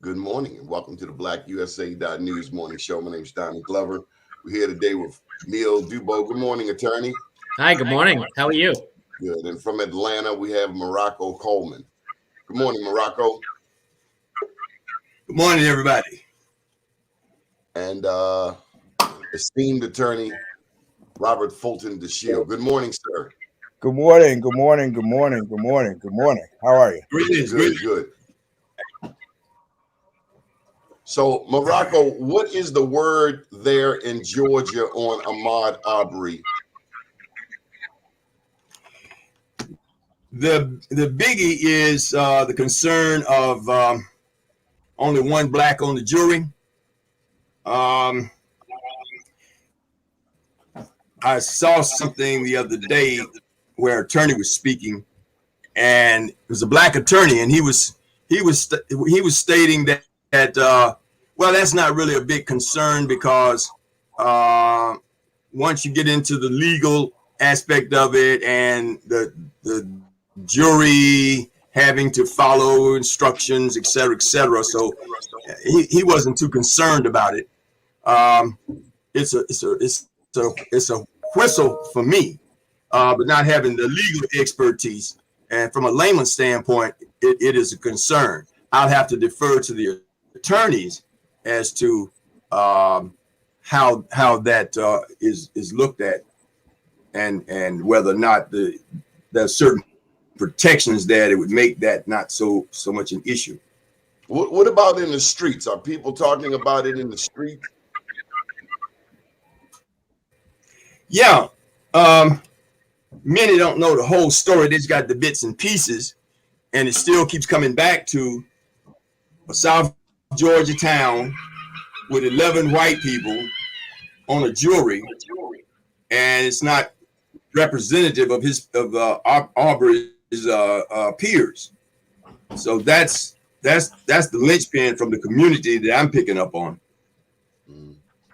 Good morning and welcome to the BlackUSA.News morning show. My name is Donnie Glover. We're here today with Neil Dubo. Good morning, attorney. Hi, good morning. How are you? Good. And from Atlanta, we have Morocco Coleman. Good morning, Morocco. Good morning, everybody. And esteemed attorney Robert Fulton Dashiell. Good morning, sir. Good morning. Good morning. Good morning. Good morning. Good morning. How are you? Good. So, Morocco, what is the word there in Georgia on Ahmaud Arbery? The biggie is the concern of only one black on the jury. I saw something the other day where an attorney was speaking, and it was a black attorney, and he was stating that well, that's not really a big concern because once you get into the legal aspect of it and the jury having to follow instructions, et cetera, so he wasn't too concerned about it. It's a whistle for me, but not having the legal expertise and from a layman's standpoint, it is a concern. I'll have to defer to the attorneys as to how that is looked at and whether or not there's certain protections that it would make that not so much an issue. What about in the streets? Are people talking about it in the street? Yeah. Many don't know the whole story. They just got the bits and pieces, and it still keeps coming back to a South Georgia town with 11 white people on a jury, and it's not representative of Arbery's peers. So that's the linchpin from the community that I'm picking up on.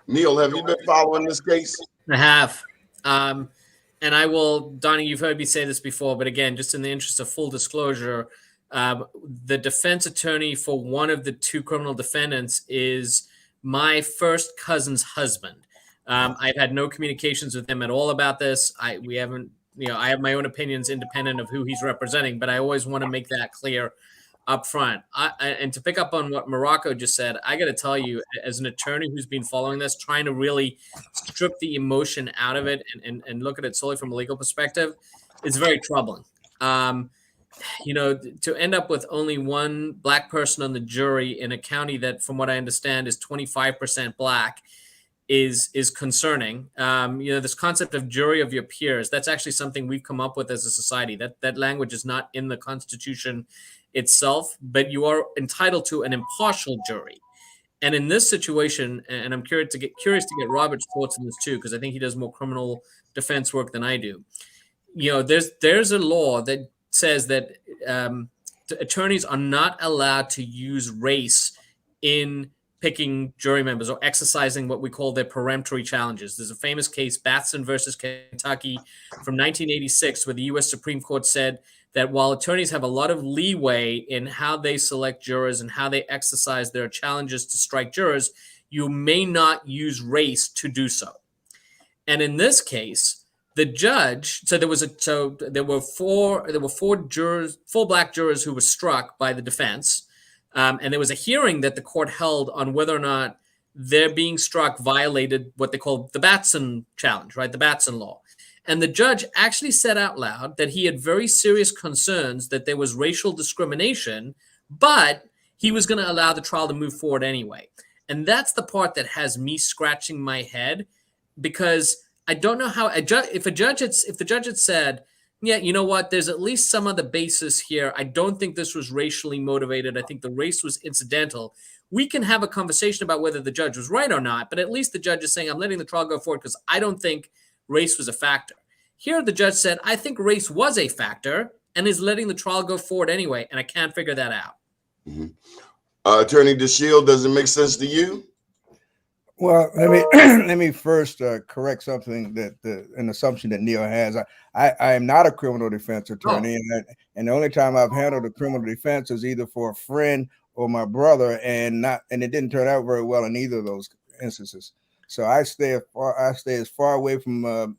Neil, have you been following this case? I have. And I will, Donnie, you've heard me say this before, but again, just in the interest of full disclosure, the defense attorney for one of the two criminal defendants is my first cousin's husband. I've had no communications with him at all about this. We haven't, I have my own opinions independent of who he's representing, but I always want to make that clear up front. And to pick up on what Morocco just said, I got to tell you, as an attorney who's been following this, trying to really strip the emotion out of it and look at it solely from a legal perspective, it's very troubling. To end up with only one black person on the jury in a county that, from what I understand, is 25% black is concerning. This concept of jury of your peers, that's actually something we've come up with as a society. That language is not in the Constitution itself, but you are entitled to an impartial jury. And in this situation, and I'm curious to get Robert's thoughts on this too, because I think he does more criminal defense work than I do. There's a law that says that attorneys are not allowed to use race in picking jury members or exercising what we call their peremptory challenges. There's a famous case, Batson versus Kentucky from 1986, where the U.S. Supreme Court said that while attorneys have a lot of leeway in how they select jurors and how they exercise their challenges to strike jurors, you may not use race to do so. And in this case, the judge, there were four black jurors who were struck by the defense. And there was a hearing that the court held on whether or not their being struck violated what they call the Batson challenge, right? The Batson law. And the judge actually said out loud that he had very serious concerns that there was racial discrimination, but he was going to allow the trial to move forward anyway. And that's the part that has me scratching my head, because I don't know how if the judge had said, yeah, you know what, there's at least some other basis here. I don't think this was racially motivated. I think the race was incidental. We can have a conversation about whether the judge was right or not, but at least the judge is saying, I'm letting the trial go forward because I don't think race was a factor. Here, the judge said, I think race was a factor and is letting the trial go forward anyway, and I can't figure that out. Mm-hmm. Attorney Dashiell, does it make sense to you? Well, let me first correct something an assumption that Neil has. I am not a criminal defense attorney, and the only time I've handled a criminal defense is either for a friend or my brother, and it didn't turn out very well in either of those instances. So I stay as far away from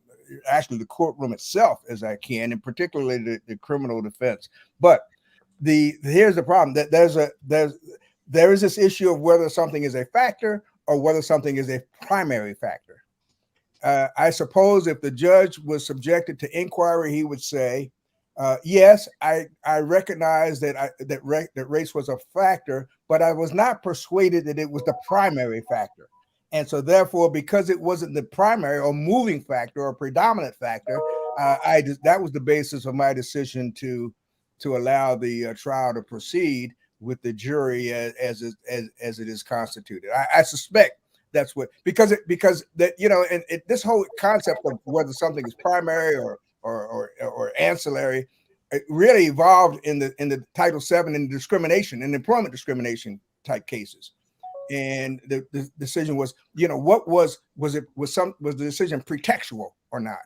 actually the courtroom itself as I can, and particularly the criminal defense. But here's the problem: that there is this issue of whether something is a factor or whether something is a primary factor. I suppose if the judge was subjected to inquiry, he would say, yes, I recognize that race was a factor, but I was not persuaded that it was the primary factor. And so therefore, because it wasn't the primary or moving factor or predominant factor, that was the basis of my decision to allow the trial to proceed with the jury as it is constituted. I suspect that's what, because that, and this whole concept of whether something is primary or ancillary, it really evolved in the Title VII and discrimination and employment discrimination type cases. And the decision was, what was the decision pretextual or not?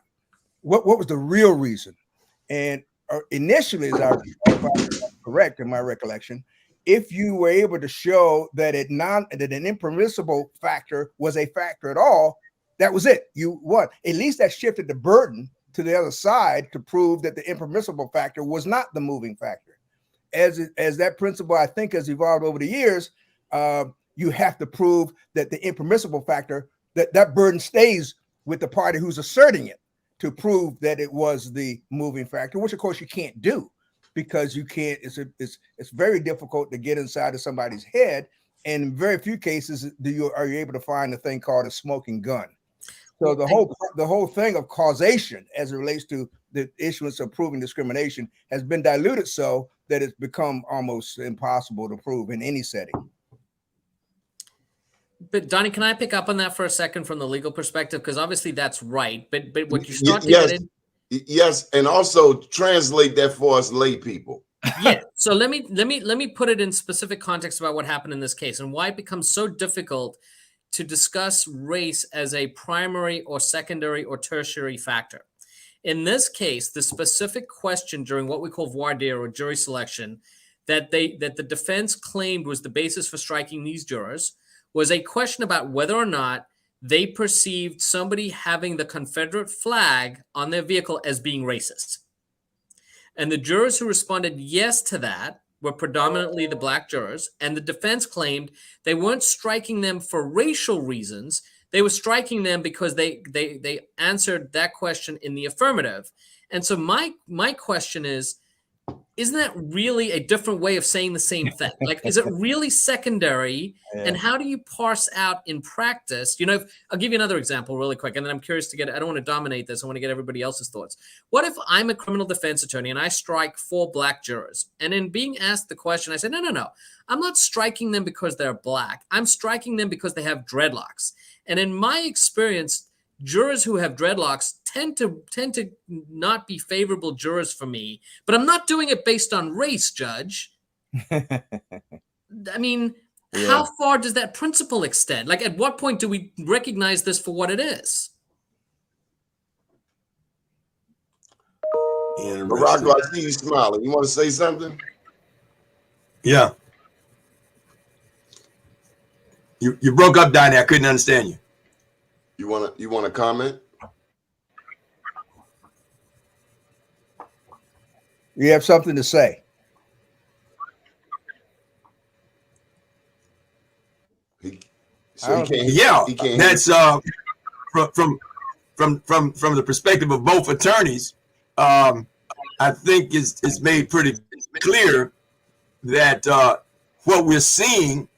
What was the real reason? And initially, as I was correct in my recollection, if you were able to show that an impermissible factor was a factor at all, that was it. You won. At least that shifted the burden to the other side to prove that the impermissible factor was not the moving factor. As that principle, I think, has evolved over the years, you have to prove that the impermissible factor, that burden stays with the party who's asserting it to prove that it was the moving factor, which of course you can't do, because you can't. It's very difficult to get inside of somebody's head, and in very few cases are you able to find a thing called a smoking gun. So the whole thing of causation, as it relates to the issuance of proving discrimination, has been diluted so that it's become almost impossible to prove in any setting. But Donnie, can I pick up on that for a second from the legal perspective? Because obviously that's right. But what you start to get in. Yes, and also translate that for us lay people. Yeah. So let me put it in specific context about what happened in this case and why it becomes so difficult to discuss race as a primary or secondary or tertiary factor. In this case, the specific question during what we call voir dire or jury selection that the defense claimed was the basis for striking these jurors was a question about whether or not they perceived somebody having the Confederate flag on their vehicle as being racist. And the jurors who responded yes to that were predominantly the black jurors, and the defense claimed they weren't striking them for racial reasons. They were striking them because they answered that question in the affirmative. And so my question is, isn't that really a different way of saying the same thing? Like, is it really secondary? Yeah. And how do you parse out in practice? I'll give you another example really quick, and then I'm curious to I don't want to dominate this. I want to get everybody else's thoughts. What if I'm a criminal defense attorney and I strike 4 black jurors? And in being asked the question, I said, no. I'm not striking them because they're black. I'm striking them because they have dreadlocks. And in my experience, jurors who have dreadlocks tend to not be favorable jurors for me, but I'm not doing it based on race, Judge. I mean, How far does that principle extend? Like, at what point do we recognize this for what it is? Morocco, I see you smiling. You want to say something? Yeah. You broke up, Donnie. I couldn't understand you. You want to comment? You have something to say. That's from the perspective of both attorneys. I think it's made pretty clear that what we're seeing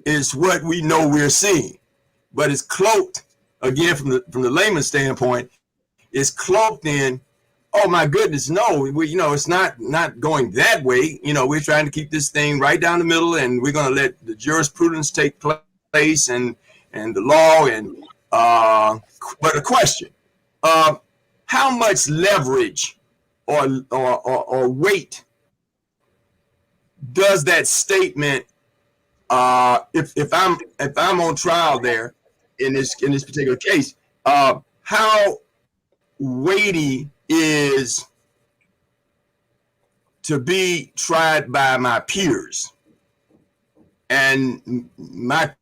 is what we know we're seeing, but it's cloaked again from the layman's standpoint. It's cloaked in, oh my goodness, no, it's not going that way. We're trying to keep this thing right down the middle, and we're going to let the jurisprudence take place and the law but a question, how much leverage or weight does that statement, if I'm on trial there in this particular case, how weighty is to be tried by my peers? And my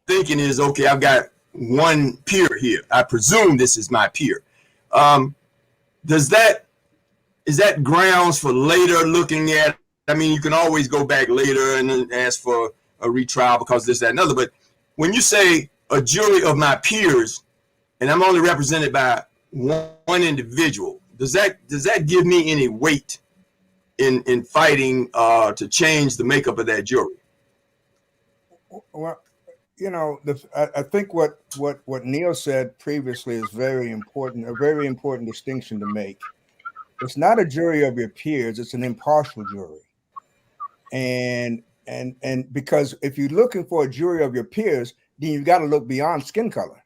thinking is, okay, I've got one peer here. I presume this is my peer. Is that grounds for later looking at? I mean, you can always go back later and ask for a retrial because this, that, and other. But when you say a jury of my peers, and I'm only represented by one individual, does that give me any weight in fighting to change the makeup of that jury? Well, I think what Neil said previously is very important, a very important distinction to make. It's not a jury of your peers; it's an impartial jury. And because if you're looking for a jury of your peers, then you got to look beyond skin color.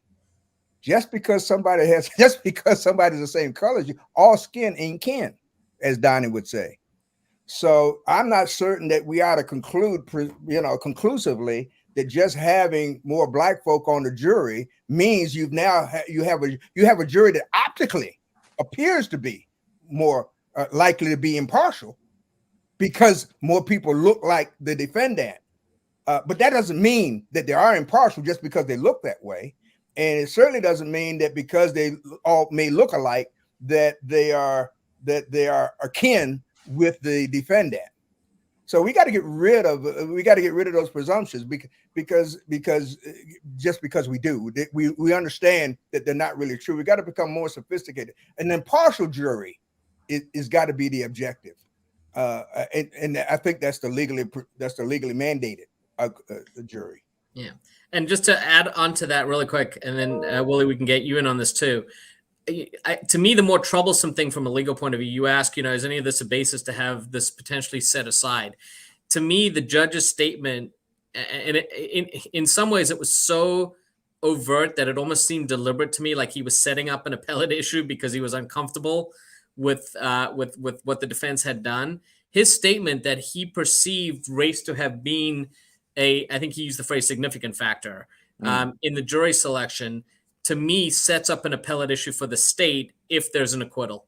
Just because somebody's the same color as you, all skin ain't kin, as Donnie would say. So I'm not certain that we ought to conclude, conclusively that just having more black folk on the jury means you have a jury that optically appears to be more likely to be impartial because more people look like the defendant. But that doesn't mean that they are impartial just because they look that way. And it certainly doesn't mean that because they all may look alike that they are akin with the defendant. So we got to get rid of those presumptions because just because we understand that they're not really true. We got to become more sophisticated. An impartial jury is got to be the objective, and I think that's the legally mandated jury. Yeah, and just to add on to that really quick, and then Willie, we can get you in on this too. To me, the more troublesome thing from a legal point of view, you ask, is any of this a basis to have this potentially set aside? To me, the judge's statement, and in some ways, it was so overt that it almost seemed deliberate to me, like he was setting up an appellate issue because he was uncomfortable with what the defense had done. His statement that he perceived race to have been I think he used the phrase significant factor in the jury selection, to me, sets up an appellate issue for the state if there's an acquittal,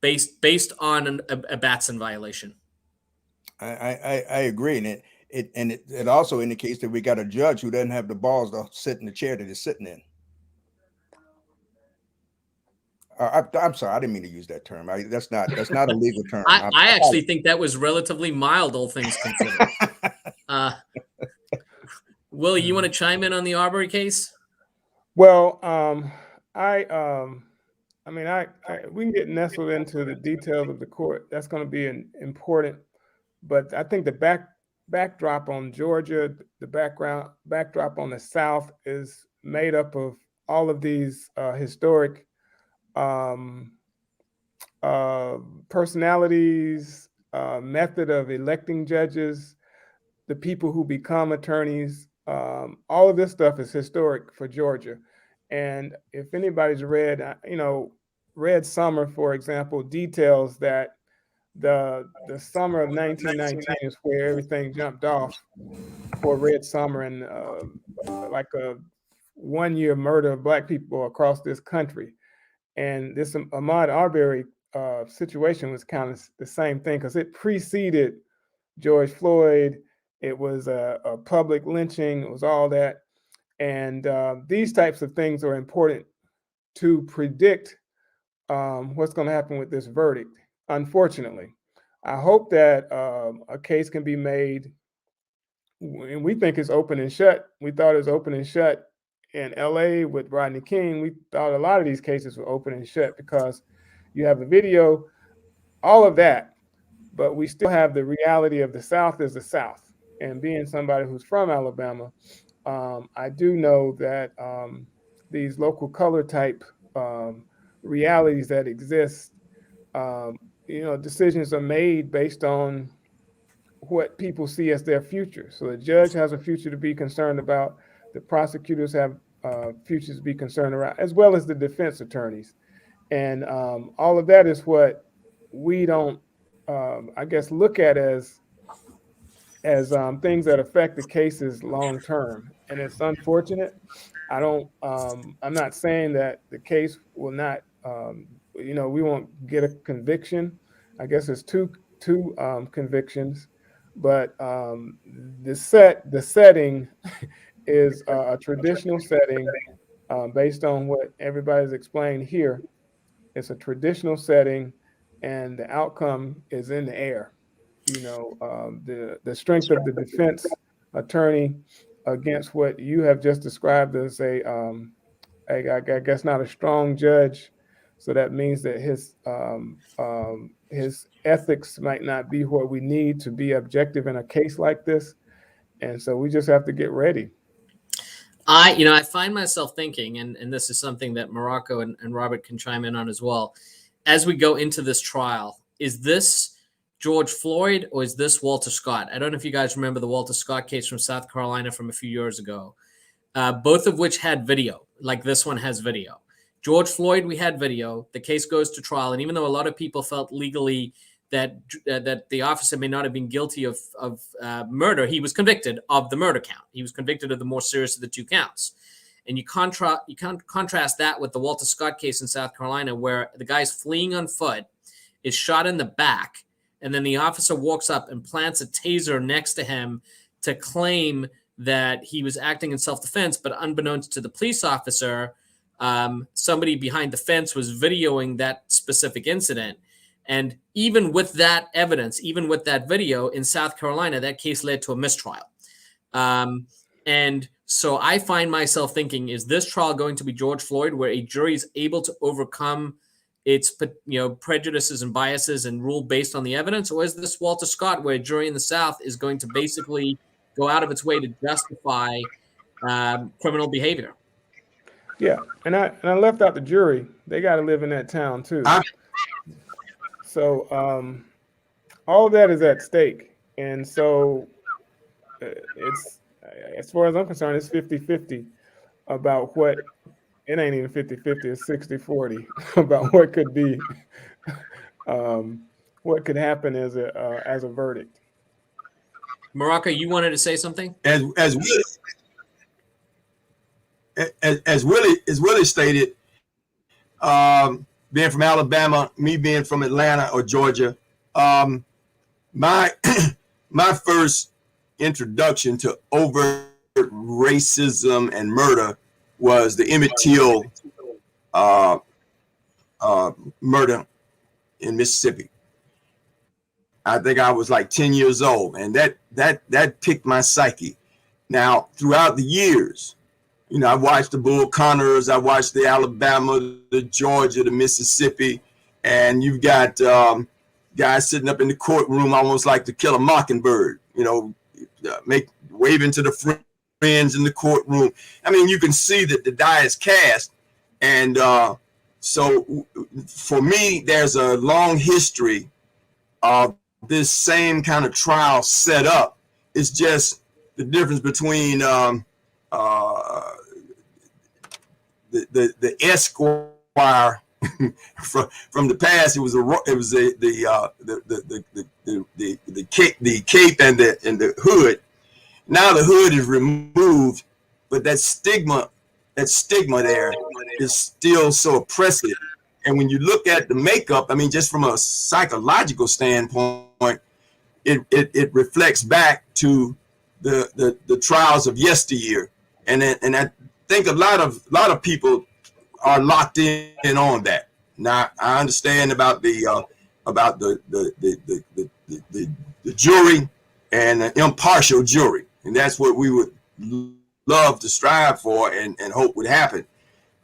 based on a Batson violation. I agree, and it also indicates that we got a judge who doesn't have the balls to sit in the chair that he's sitting in. I'm sorry, I didn't mean to use that term. That's not a legal term. I actually think that was relatively mild, all things considered. Willie, you want to chime in on the Arbery case? Well, we can get nestled into the details of the court. That's going to be important. But I think the backdrop on Georgia, the backdrop on the South is made up of all of these historic personalities, method of electing judges, the people who become attorneys. All of this stuff is historic for Georgia. And if anybody's read, Red Summer, for example, details that the summer of 1919 is where everything jumped off for Red Summer and like a 1-year murder of Black people across this country. And this Ahmaud Arbery situation was kind of the same thing because it preceded George Floyd. It was a public lynching. It was all that. And these types of things are important to predict what's going to happen with this verdict. Unfortunately, I hope that a case can be made, and we think it's open and shut. We thought it was open and shut in LA with Rodney King. We thought a lot of these cases were open and shut because you have a video, all of that, but we still have the reality of the South is the South. And being somebody who's from Alabama, I do know that these local color type realities that exist, decisions are made based on what people see as their future. So the judge has a future to be concerned about. The prosecutors have futures to be concerned around, as well as the defense attorneys. And all of that is what we don't, look at as things that affect the cases long term. And it's unfortunate. I'm not saying that the case will not, we won't get a conviction. I guess it's two convictions. But the setting is a traditional setting based on what everybody's explained here. It's a traditional setting, and the outcome is in the air. You know, the strength of the defense attorney against what you have just described as I guess not a strong judge. So that means that his ethics might not be what we need to be objective in a case like this. And so we just have to get ready. I find myself thinking, and this is something that Morocco and Robert can chime in on as well, as we go into this trial, is this George Floyd or is this Walter Scott? I don't know if you guys remember the Walter Scott case from South Carolina from a few years ago, both of which had video, like this one has video. George Floyd, we had video. The case goes to trial, and even though a lot of people felt legally that the officer may not have been guilty of murder, he was convicted of the murder count. He was convicted of the more serious of the two counts. And you contrast that with the Walter Scott case in South Carolina, where the guy's fleeing on foot, is shot in the back, and then the officer walks up and plants a taser next to him to claim that he was acting in self-defense, but unbeknownst to the police officer, somebody behind the fence was videoing that specific incident. And even with that evidence, even with that video in South Carolina, that case led to a mistrial. And so I find myself thinking, is this trial going to be George Floyd, where a jury is able to overcome its prejudices and biases and rule based on the evidence? Or is this Walter Scott, where a jury in the South is going to basically go out of its way to justify criminal behavior? Yeah, and I left out the jury. They got to live in that town too. So all of that is at stake. And so it's, as far as I'm concerned, it's 50-50 about what, it ain't even 50-50, it's 60-40 about what could be, what could happen as a verdict. Morocco, you wanted to say something? As Willie stated, being from Alabama, me being from Atlanta or Georgia, my first introduction to overt racism and murder was the Emmett Till murder in Mississippi. I think I was like 10 years old, and that picked my psyche. Now, throughout the years, I watched the Bull Connors, I watched the Alabama, the Georgia, the Mississippi, and you've got guys sitting up in the courtroom almost like To Kill a Mockingbird, waving to the friends in the courtroom. I mean, you can see that the die is cast. And so for me, there's a long history of this same kind of trial set up. It's just the difference between the Esquire from the past. It was the cape and the hood. Now the hood is removed, but that stigma there is still so oppressive. And when you look at the makeup, I mean, just from a psychological standpoint, it reflects back to the trials of yesteryear, and I think a lot of people are locked in on that. Now I understand about the jury and an impartial jury, and that's what we would love to strive for and hope would happen.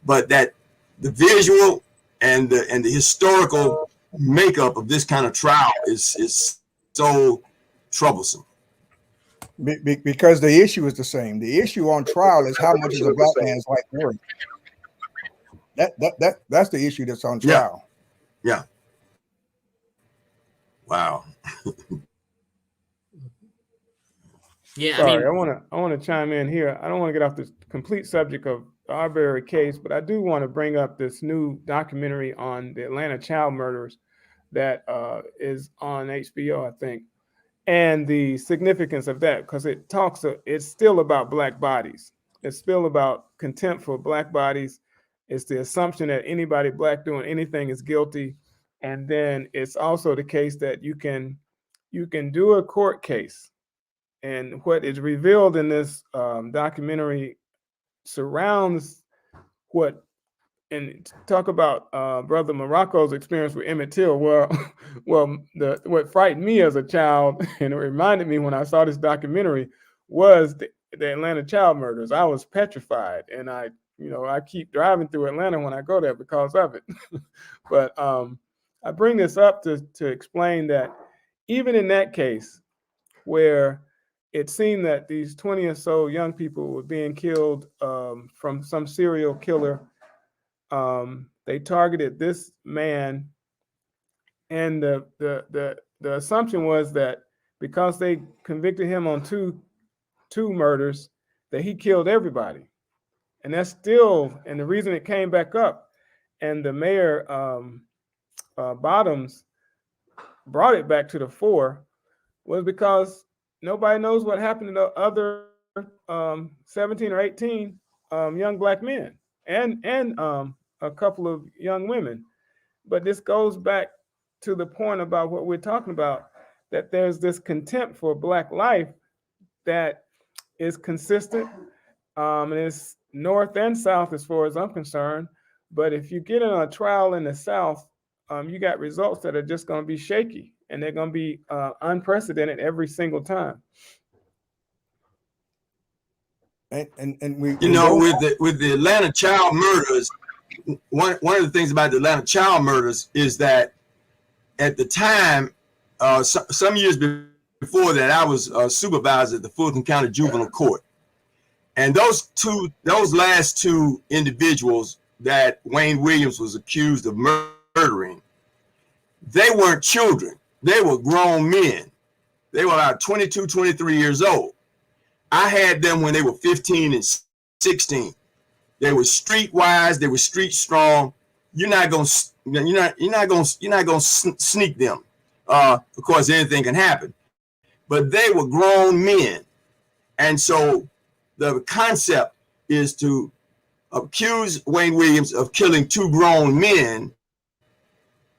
But that the visual and the historical makeup of this kind of trial is so troublesome. Because the issue is the same. The issue on trial is how much is a black man's life worth. That's the issue that's on trial. Yeah. Wow. Yeah. Sorry, I want to chime in here. I don't want to get off the complete subject of the Arbery case, but I do want to bring up this new documentary on the Atlanta child murders that is on HBO, I think, and the significance of that, because it's still about black bodies. It's still about contempt for black bodies. It's the assumption that anybody black doing anything is guilty. And then it's also the case that you can you can do a court case. And what is revealed in this documentary surrounds what, and talk about Brother Morocco's experience with Emmett Till. Well, what frightened me as a child, and it reminded me when I saw this documentary, was the Atlanta child murders. I was petrified, and I keep driving through Atlanta when I go there because of it. But I bring this up to explain that even in that case, where it seemed that these 20 or so young people were being killed from some serial killer, they targeted this man, and the assumption was that because they convicted him on two murders, that he killed everybody. And that's still, and the reason it came back up, and the mayor Bottoms brought it back to the fore, was because nobody knows what happened to the other 17 or 18 young black men and a couple of young women. But this goes back to the point about what we're talking about, that there's this contempt for black life that is consistent, and it's north and south as far as I'm concerned. But if you get in a trial in the South, you got results that are just going to be shaky, and they're going to be unprecedented every single time. And we, with the Atlanta child murders, one of the things about the Atlanta child murders is that at the time, some years before that, I was a supervisor at the Fulton County Juvenile Court, and those last two individuals that Wayne Williams was accused of murdering, they weren't children. They were grown men. They were about 22, 23 years old. I had them when they were 15 and 16. They were streetwise. They were street strong. You're not gonna sneak them. Of course, anything can happen, but they were grown men, and so the concept is to accuse Wayne Williams of killing two grown men,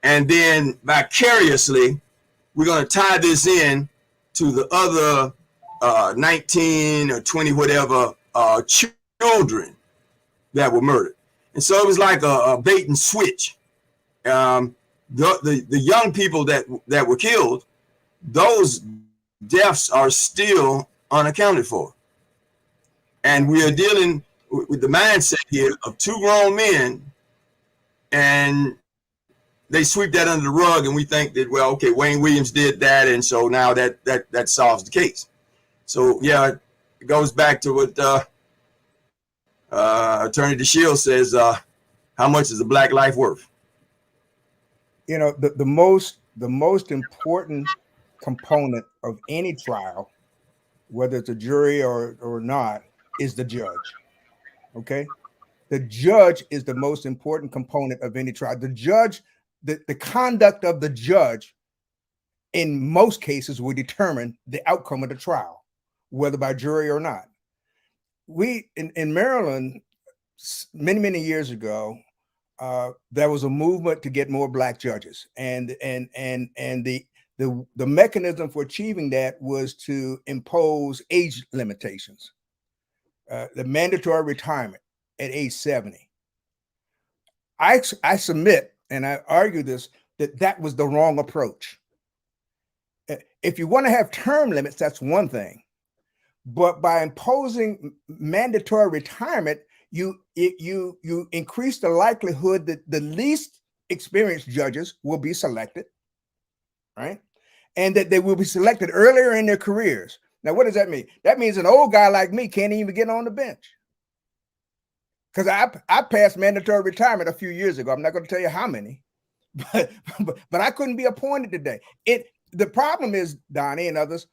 and then vicariously, we're going to tie this in to the other 19 or 20 whatever children that were murdered. And so it was like a bait and switch. The young people that were killed, those deaths are still unaccounted for. And we are dealing with the mindset here of two grown men, and they sweep that under the rug, and we think that, well, okay, Wayne Williams did that, and so now that solves the case. So yeah, it goes back to what Attorney Dashiell says: how much is a black life worth? You know, the most important component of any trial, whether it's a jury or not, is the judge. Okay, the judge is the most important component of any trial. The judge, the conduct of the judge, in most cases, will determine the outcome of the trial, whether by jury or not. We in Maryland, many years ago, there was a movement to get more black judges, and the mechanism for achieving that was to impose age limitations, the mandatory retirement at age 70. I submit, and I argue this, that was the wrong approach. If you want to have term limits, that's one thing, but by imposing mandatory retirement, you increase the likelihood that the least experienced judges will be selected, right? And that they will be selected earlier in their careers. Now, what does that mean? That means an old guy like me can't even get on the bench. Because I passed mandatory retirement a few years ago. I'm not going to tell you how many, but I couldn't be appointed today. The problem is, Donnie and others,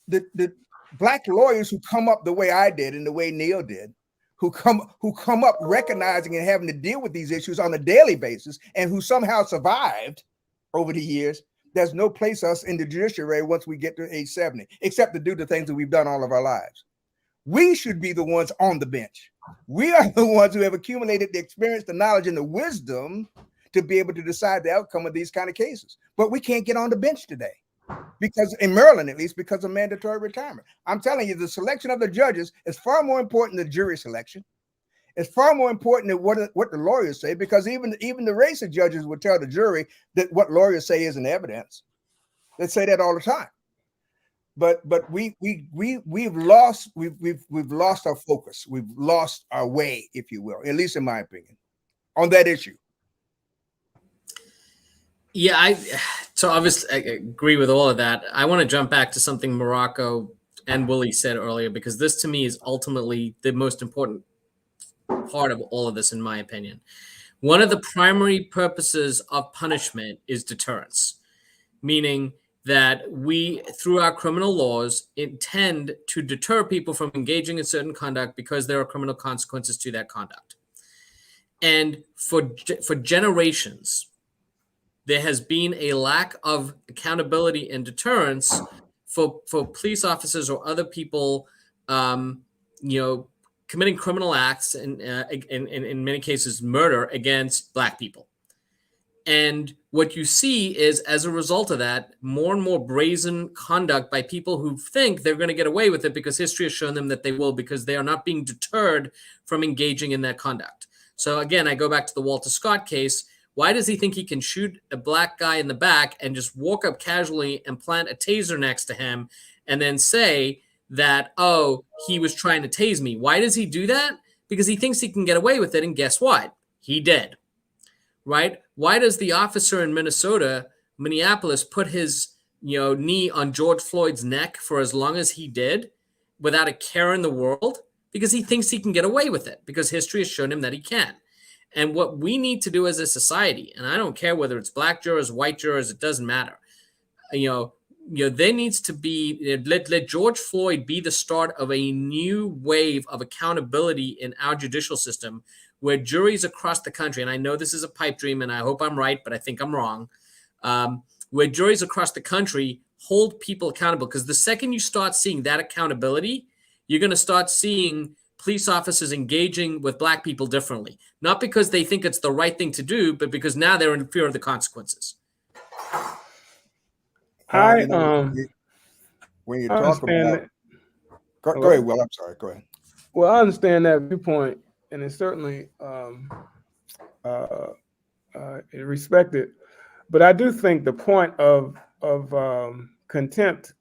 the black lawyers who come up the way I did and the way Neil did, who come up recognizing and having to deal with these issues on a daily basis, and who somehow survived over the years, there's no place us in the judiciary once we get to age 70, except to do the things that we've done all of our lives. We should be the ones on the bench. We are the ones who have accumulated the experience, the knowledge, and the wisdom to be able to decide the outcome of these kind of cases. But we can't get on the bench today. because in Maryland, at least, because of mandatory retirement. I'm telling you, the selection of the judges is far more important than jury selection. It's far more important than what the lawyers say, because even the racist judges would tell the jury that what lawyers say isn't evidence. They say that all the time. But we've lost our focus. We've lost our way, if you will, at least in my opinion, on that issue. Yeah, so obviously I agree with all of that. I want to jump back to something Morocco and Willie said earlier, because this to me is ultimately the most important part of all of this, in my opinion. One of the primary purposes of punishment is deterrence, meaning that we, through our criminal laws, intend to deter people from engaging in certain conduct because there are criminal consequences to that conduct. And for generations, there has been a lack of accountability and deterrence for police officers or other people, committing criminal acts and in many cases murder against Black people. And what you see is, as a result of that, more and more brazen conduct by people who think they're going to get away with it because history has shown them that they will, because they are not being deterred from engaging in that conduct. So again, I go back to the Walter Scott case. Why does he think he can shoot a Black guy in the back and just walk up casually and plant a taser next to him and then say that, oh, he was trying to tase me? Why does he do that? Because he thinks he can get away with it. And guess what? He did. Right? Why does the officer in Minneapolis, put his knee on George Floyd's neck for as long as he did without a care in the world? Because he thinks he can get away with it, because history has shown him that he can. And what we need to do as a society, and I don't care whether it's Black jurors, white jurors, it doesn't matter. There needs to be, let George Floyd be the start of a new wave of accountability in our judicial system, where juries across the country, and I know this is a pipe dream and I hope I'm right, but I think I'm wrong, where juries across the country hold people accountable. Because the second you start seeing that accountability, you're going to start seeing police officers engaging with Black people differently, not because they think it's the right thing to do, but because now they're in fear of the consequences. When you talk about, go ahead, Will. I'm sorry. Go ahead. Well, I understand that viewpoint, and it's certainly respected. But I do think the point of contempt,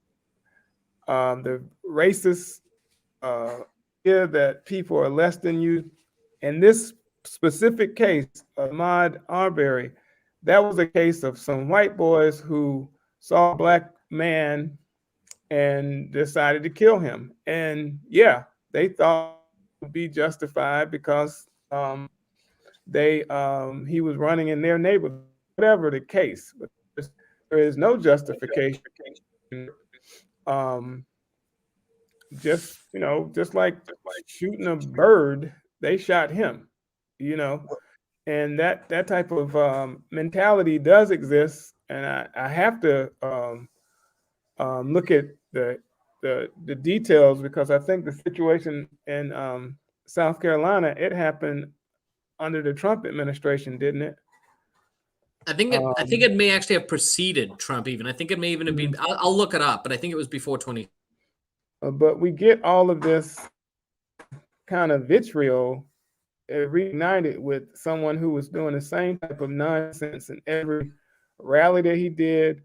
the racist idea that people are less than you, in this specific case, Ahmaud Arbery, that was a case of some white boys who saw a Black man and decided to kill him. And yeah, they thought it would be justified because he was running in their neighborhood, whatever the case. But there is no justification. Just like shooting a bird, they shot him, and that type of mentality does exist. And I have to look at the details, because I think the situation in South Carolina, it happened under the Trump administration, didn't it? I think it may actually have preceded Trump even. I think it may even have been, I'll look it up, but I think it was before 20. But we get all of this kind of vitriol reignited with someone who was doing the same type of nonsense in every rally that he did,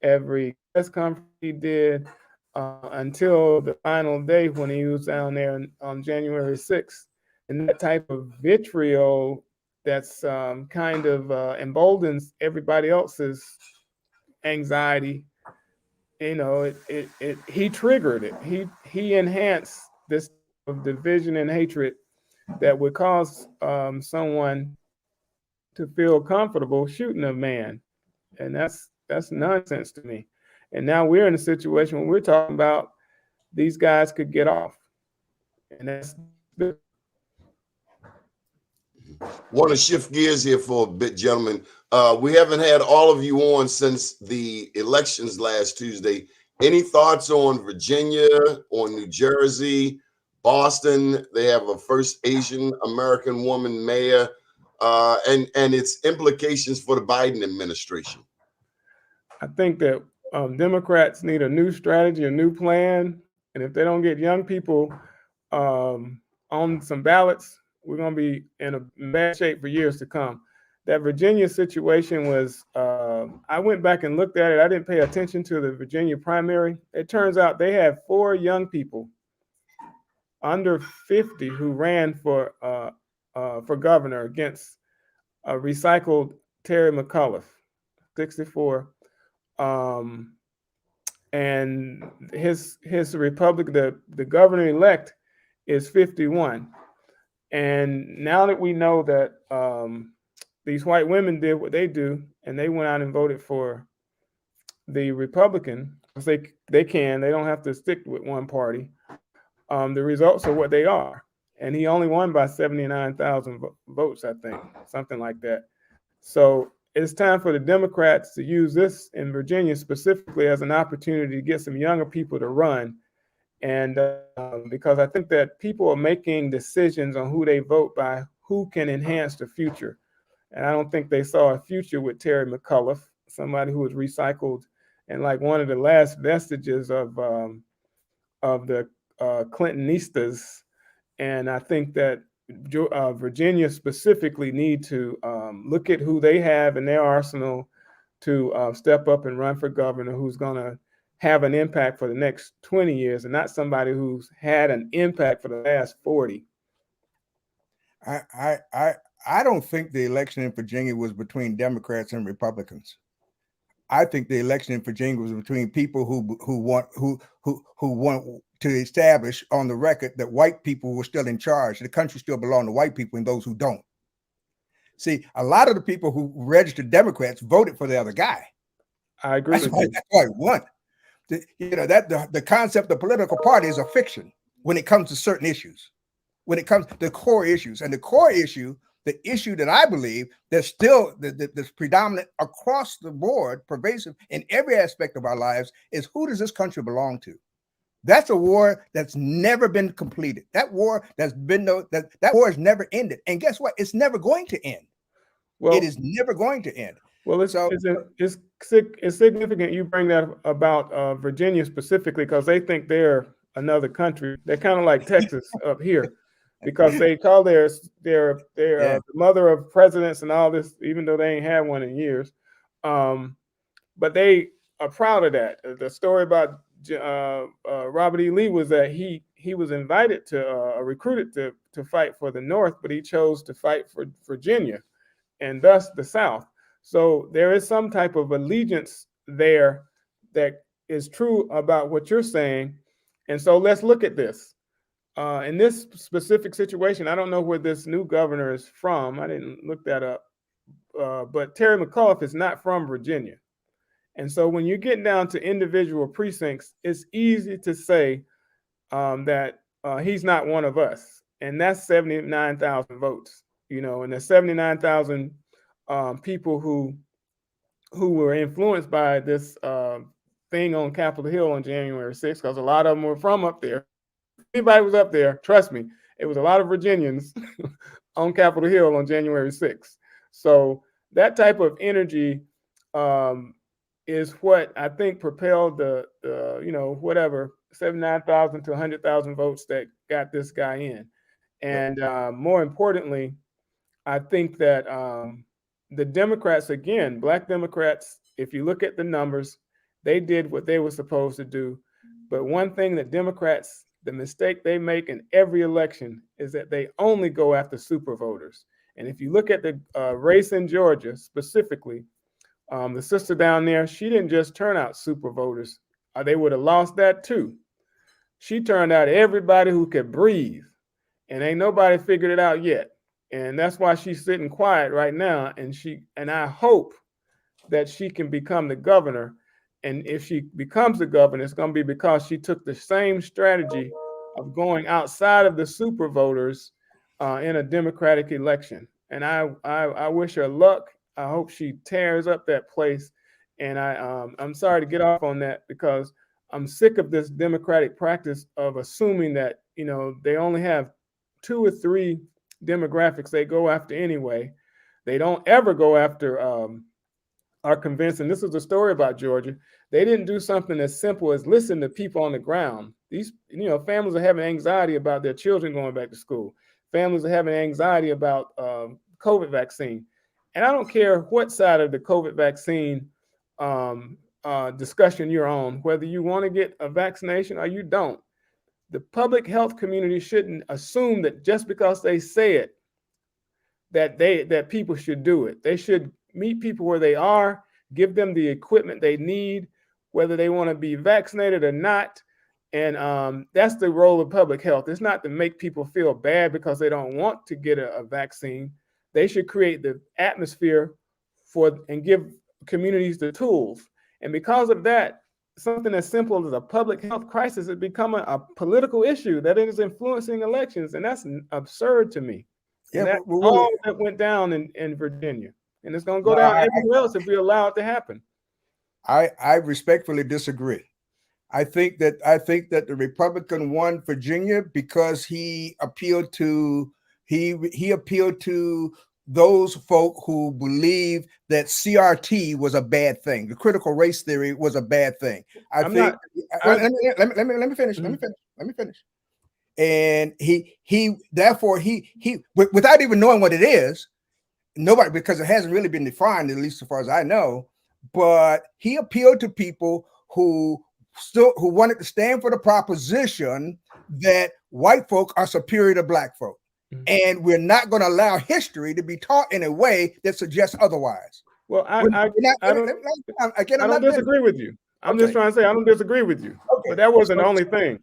every press conference he did, until the final day when he was down there on January 6th. And that type of vitriol that's kind of emboldens everybody else's anxiety. He triggered it. He enhanced this of division and hatred that would cause someone to feel comfortable shooting a man, and that's nonsense to me. And now we're in a situation where we're talking about these guys could get off, and that's. Want to shift gears here for a bit, gentlemen. We haven't had all of you on since the elections last Tuesday. Any thoughts on Virginia, on New Jersey, Boston? They have a first Asian American woman mayor, and its implications for the Biden administration. I think that Democrats need a new strategy, a new plan. And if they don't get young people on some ballots, we're going to be in a bad shape for years to come. That Virginia situation was, I went back and looked at it. I didn't pay attention to the Virginia primary. It turns out they had 4 young people under 50 who ran for governor against recycled Terry McAuliffe, 64. And his republic, the governor elect, is 51. And now that we know that these white women did what they do, and they went out and voted for the Republican, because they don't have to stick with one party. The results are what they are. And he only won by 79,000 votes, I think, something like that. So it's time for the Democrats to use this in Virginia specifically as an opportunity to get some younger people to run. And because I think that people are making decisions on who they vote by who can enhance the future. And I don't think they saw a future with Terry McAuliffe, somebody who was recycled and like one of the last vestiges of the Clintonistas. And I think that Virginia specifically need to look at who they have in their arsenal to step up and run for governor, who's going to have an impact for the next 20 years and not somebody who's had an impact for the last 40. I don't think the election in Virginia was between Democrats and Republicans. I think the election in Virginia was between people who want to establish on the record that white people were still in charge. The country still belonged to white people and those who don't. See, a lot of the people who registered Democrats voted for the other guy. I agree. That's why he won. The concept of political party is a fiction when it comes to certain issues. When it comes to the core issues, and the core issue, the issue that I believe that's still that's predominant across the board, pervasive in every aspect of our lives, is who does this country belong to? That's a war that's never been completed. That war that war has never ended. And guess what? It's never going to end. Well, it is never going to end. Well, it's significant you bring that about Virginia specifically, because they think they're another country. They're kind of like Texas up here, because they call their the mother of presidents and all this, even though they ain't had one in years. But they are proud of that. The story about Robert E. Lee was that he was invited to recruited to fight for the North, but he chose to fight for Virginia and thus the South. So there is some type of allegiance there that is true about what you're saying. And so let's look at this. In this specific situation, I don't know where this new governor is from. I didn't look that up. But Terry McAuliffe is not from Virginia. And so when you're getting down to individual precincts, it's easy to say that he's not one of us. And that's 79,000 votes, and there's 79,000 people who were influenced by this thing on Capitol Hill on January 6th, because a lot of them were from up there. If anybody was up there, trust me, it was a lot of Virginians on Capitol Hill on January 6th. So that type of energy is what I think propelled the 79,000 to 100,000 votes that got this guy in. And more importantly, I think that the Democrats, again, Black Democrats, if you look at the numbers, they did what they were supposed to do. But one thing that Democrats, the mistake they make in every election is that they only go after super voters. And if you look at the race in Georgia specifically, the sister down there, she didn't just turn out super voters. They would have lost that too. She turned out everybody who could breathe, and ain't nobody figured it out yet. And that's why she's sitting quiet right now. And I hope that she can become the governor. And if she becomes the governor, it's going to be because she took the same strategy of going outside of the super voters in a Democratic election. And I wish her luck. I hope she tears up that place. And I'm sorry to get off on that, because I'm sick of this Democratic practice of assuming that, they only have 2 or 3 demographics they go after anyway. They don't ever go after are convinced, and this is the story about Georgia, They didn't do something as simple as listen to people on the ground. These, families are having anxiety about their children going back to school. Families are having anxiety about COVID vaccine. And I don't care what side of the COVID vaccine discussion you're on, whether you want to get a vaccination or you don't. The public health community shouldn't assume that just because they say it, that people should do it. They should meet people where they are, give them the equipment they need, whether they want to be vaccinated or not. And that's the role of public health. It's not to make people feel bad because they don't want to get a vaccine. They should create the atmosphere and give communities the tools. And because of that, something as simple as a public health crisis has become a political issue that is influencing elections. And that's absurd to me. And that's all that went down in Virginia. And it's going to go down everywhere else if we allow it to happen. I respectfully disagree. I think that the Republican won Virginia because he appealed to those folk who believe that CRT was a bad thing. The critical race theory was a bad thing. Let me finish. Let me finish. And he therefore without even knowing what it is, nobody, because it hasn't really been defined, at least as far as I know, but he appealed to people who wanted to stand for the proposition that white folk are superior to black folk. And we're not going to allow history to be taught in a way that suggests otherwise. Well, I don't disagree with you. I'm just trying to say I don't disagree with you. Okay. But that wasn't the only thing.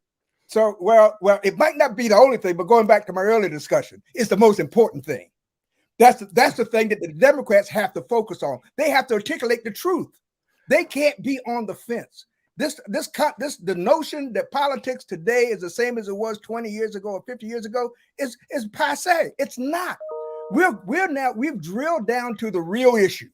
So, well, it might not be the only thing, but going back to my earlier discussion, it's the most important thing. That's the thing that the Democrats have to focus on. They have to articulate the truth. They can't be on the fence. The notion that politics today is the same as it was 20 years ago or 50 years ago is passé. It's not. We've drilled down to the real issue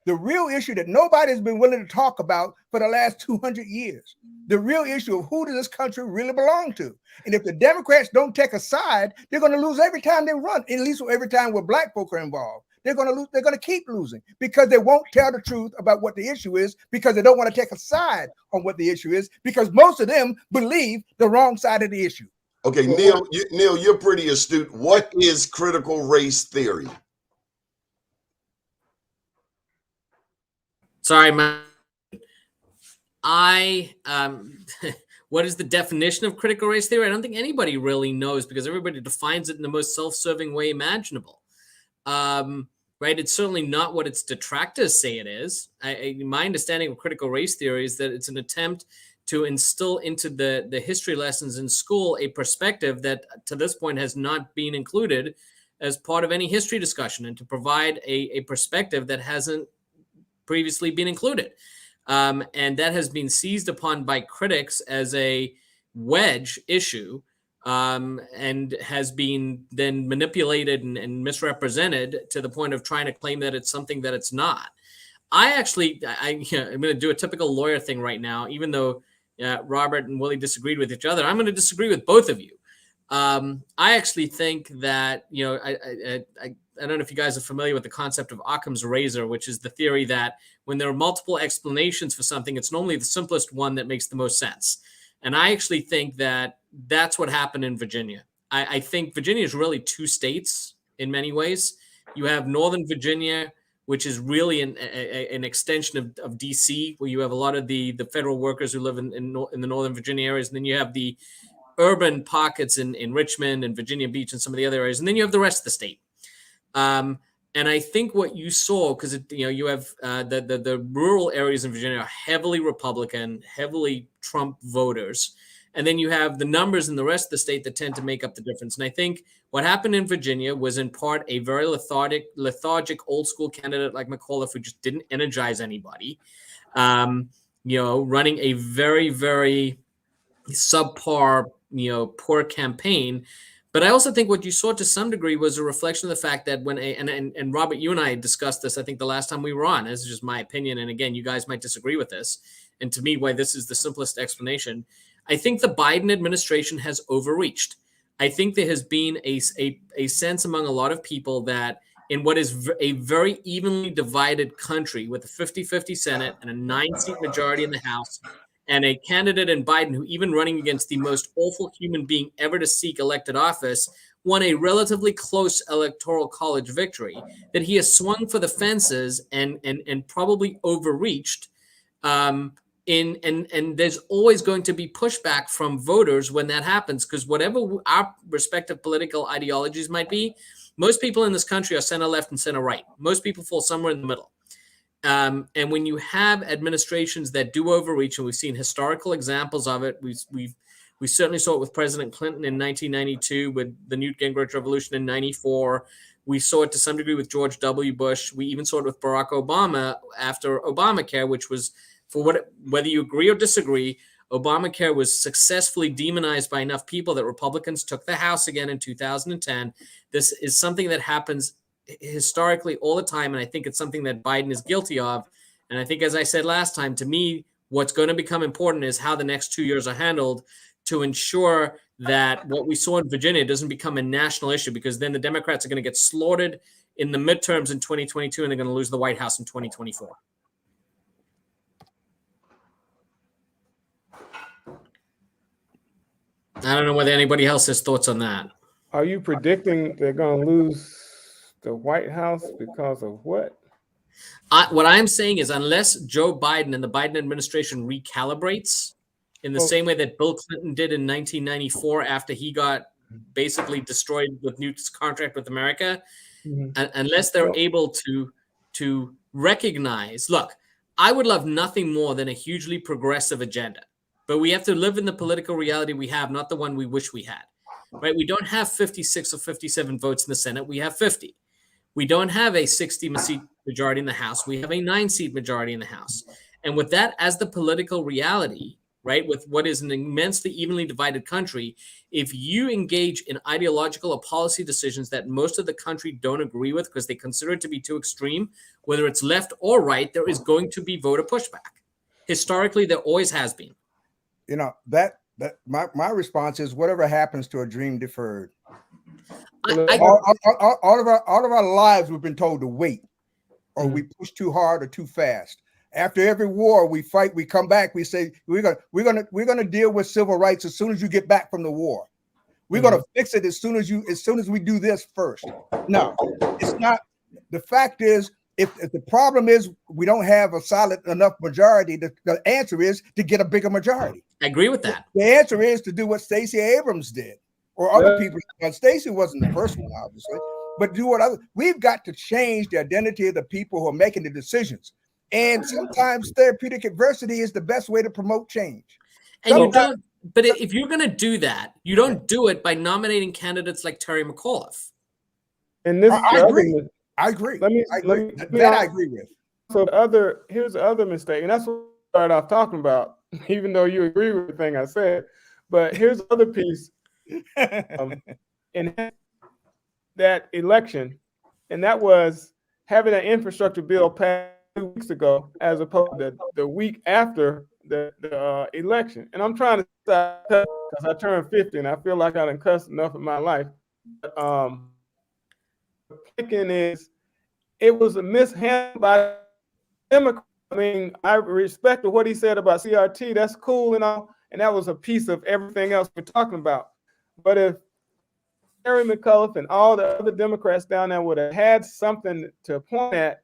that nobody's been willing to talk about for the last 200 years. The real issue of who does this country really belong to? And if the Democrats don't take a side, they're going to lose every time they run, at least every time where black folk are involved. They're going to lose. They're going to keep losing because they won't tell the truth about what the issue is, because they don't want to take a side on what the issue is, because most of them believe the wrong side of the issue. Okay, Neil, you're pretty astute. What is critical race theory? Sorry, what is the definition of critical race theory? I don't think anybody really knows, because everybody defines it in the most self-serving way imaginable. Right? It's certainly not what its detractors say it is. My understanding of critical race theory is that it's an attempt to instill into the history lessons in school a perspective that to this point has not been included as part of any history discussion, and to provide a perspective that hasn't previously been included. And that has been seized upon by critics as a wedge issue, and has been then manipulated and misrepresented to the point of trying to claim that it's something that it's not. I'm going to do a typical lawyer thing right now, even though Robert and Willie disagreed with each other. I'm going to disagree with both of you. I actually think that, I don't know if you guys are familiar with the concept of Occam's razor, which is the theory that when there are multiple explanations for something, it's normally the simplest one that makes the most sense. And I actually think that that's what happened in Virginia. I think Virginia is really two states in many ways. You have Northern Virginia, which is really an extension of D.C., where you have a lot of the federal workers who live in the Northern Virginia areas. And then you have the urban pockets in Richmond and Virginia Beach and some of the other areas. And then you have the rest of the state. And I think what you saw, because you have the rural areas in Virginia are heavily Republican, heavily Trump voters. And then you have the numbers in the rest of the state that tend to make up the difference. And I think what happened in Virginia was in part a very lethargic old school candidate like McAuliffe, who just didn't energize anybody, running a very, very subpar, poor campaign. But I also think what you saw to some degree was a reflection of the fact that when and Robert, you and I discussed this, I think the last time we were on, this is just my opinion. And again, you guys might disagree with this. And to me, why this is the simplest explanation, I think the Biden administration has overreached. I think there has been a sense among a lot of people that in what is a very evenly divided country with a 50-50 Senate and a 9-seat majority in the House, and a candidate in Biden who, even running against the most awful human being ever to seek elected office, won a relatively close electoral college victory, that he has swung for the fences and probably overreached. And there's always going to be pushback from voters when that happens, because whatever our respective political ideologies might be, most people in this country are center left and center right. Most people fall somewhere in the middle. And when you have administrations that do overreach, and we've seen historical examples of it, we certainly saw it with President Clinton in 1992, with the Newt Gingrich revolution in 94. We saw it to some degree with George W. Bush. We even saw it with Barack Obama after Obamacare, which was, whether you agree or disagree, Obamacare was successfully demonized by enough people that Republicans took the House again in 2010. This is something that happens historically all the time, and I think it's something that Biden is guilty of. And I think, as I said last time, to me, what's going to become important is how the next 2 years are handled, to ensure that what we saw in Virginia doesn't become a national issue, because then the Democrats are going to get slaughtered in the midterms in 2022, and they're going to lose the White House in 2024. I don't know whether anybody else has thoughts on that. Are you predicting they're going to lose the White House because of what? What I'm saying is, unless Joe Biden and the Biden administration recalibrates in the same way that Bill Clinton did in 1994 after he got basically destroyed with Newt's contract with America, unless they're able to recognize, look, I would love nothing more than a hugely progressive agenda, but we have to live in the political reality we have, not the one we wish we had, right? We don't have 56 or 57 votes in the Senate. We have 50. We don't have a 60-seat majority in the House. We have a 9-seat majority in the House. And with that as the political reality, right, with what is an immensely evenly divided country, if you engage in ideological or policy decisions that most of the country don't agree with because they consider it to be too extreme, whether it's left or right, there is going to be voter pushback. Historically, there always has been. You know, that my response is, whatever happens to a dream deferred. All of our lives we've been told to wait, or we push too hard or too fast. After every war, we fight, we come back, we say we're gonna deal with civil rights as soon as you get back from the war. We're gonna fix it as soon as we do this first. No, it's not. The fact is, if the problem is we don't have a solid enough majority, the answer is to get a bigger majority. I agree with that. The answer is to do what Stacey Abrams did, or other people. And Stacey wasn't the first one, obviously, but do what other. We've got to change the identity of the people who are making the decisions. And sometimes therapeutic adversity is the best way to promote change. And you don't. But if you're going to do that, you don't do it by nominating candidates like Terry McAuliffe. And this, I agree. I agree. I agree with. So here's the other mistake, and that's what I started off talking about. Even though you agree with everything I said, but here's the other piece in that election, and that was having an infrastructure bill passed 2 weeks ago, as opposed to the week after the election. And I'm trying to stop because I turned 50 and I feel like I done cussed enough in my life. But, the picking is, it was a mishandle by Democrats. I mean, I respected what he said about CRT. That's cool and all, and that was a piece of everything else we're talking about. But if Terry McAuliffe and all the other Democrats down there would have had something to point at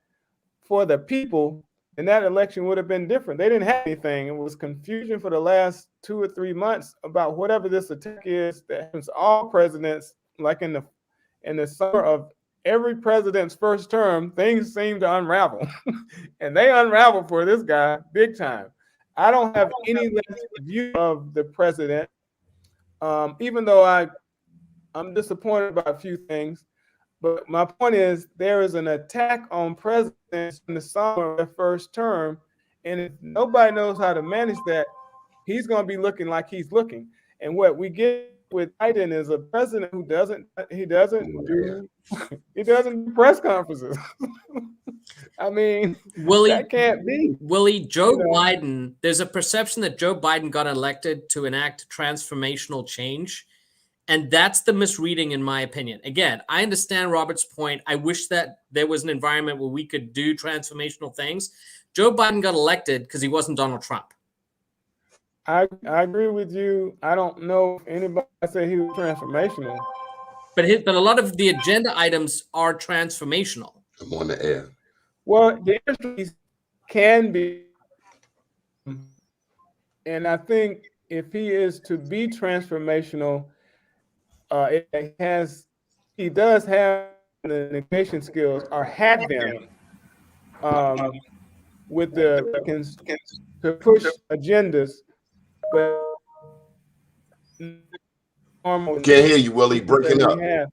for the people, and that election would have been different. They didn't have anything. It was confusion for the last 2 or 3 months about whatever this attack is that happens to all presidents. Like in the summer of every president's first term, things seem to unravel. And they unravel for this guy big time. I don't have any less view of the president, even though I'm disappointed about a few things. But my point is, there is an attack on presidents in the summer of their first term. And if nobody knows how to manage that, he's going to be looking like he's looking. And what we get with Biden is a president who doesn't do press conferences. I mean, that can't be. Joe Biden, there's a perception that Joe Biden got elected to enact transformational change. And that's the misreading, in my opinion. Again, I understand Robert's point. I wish that there was an environment where we could do transformational things. Joe Biden got elected because he wasn't Donald Trump. I agree with you. I don't know if anybody said he was transformational. But a lot of the agenda items are transformational. I'm on the air. Well, the industries can be, and I think if he is to be transformational, he does have the negotiation skills, or had them, with to push agendas, but normal. Can't hear you, Willie. Breaking up. Can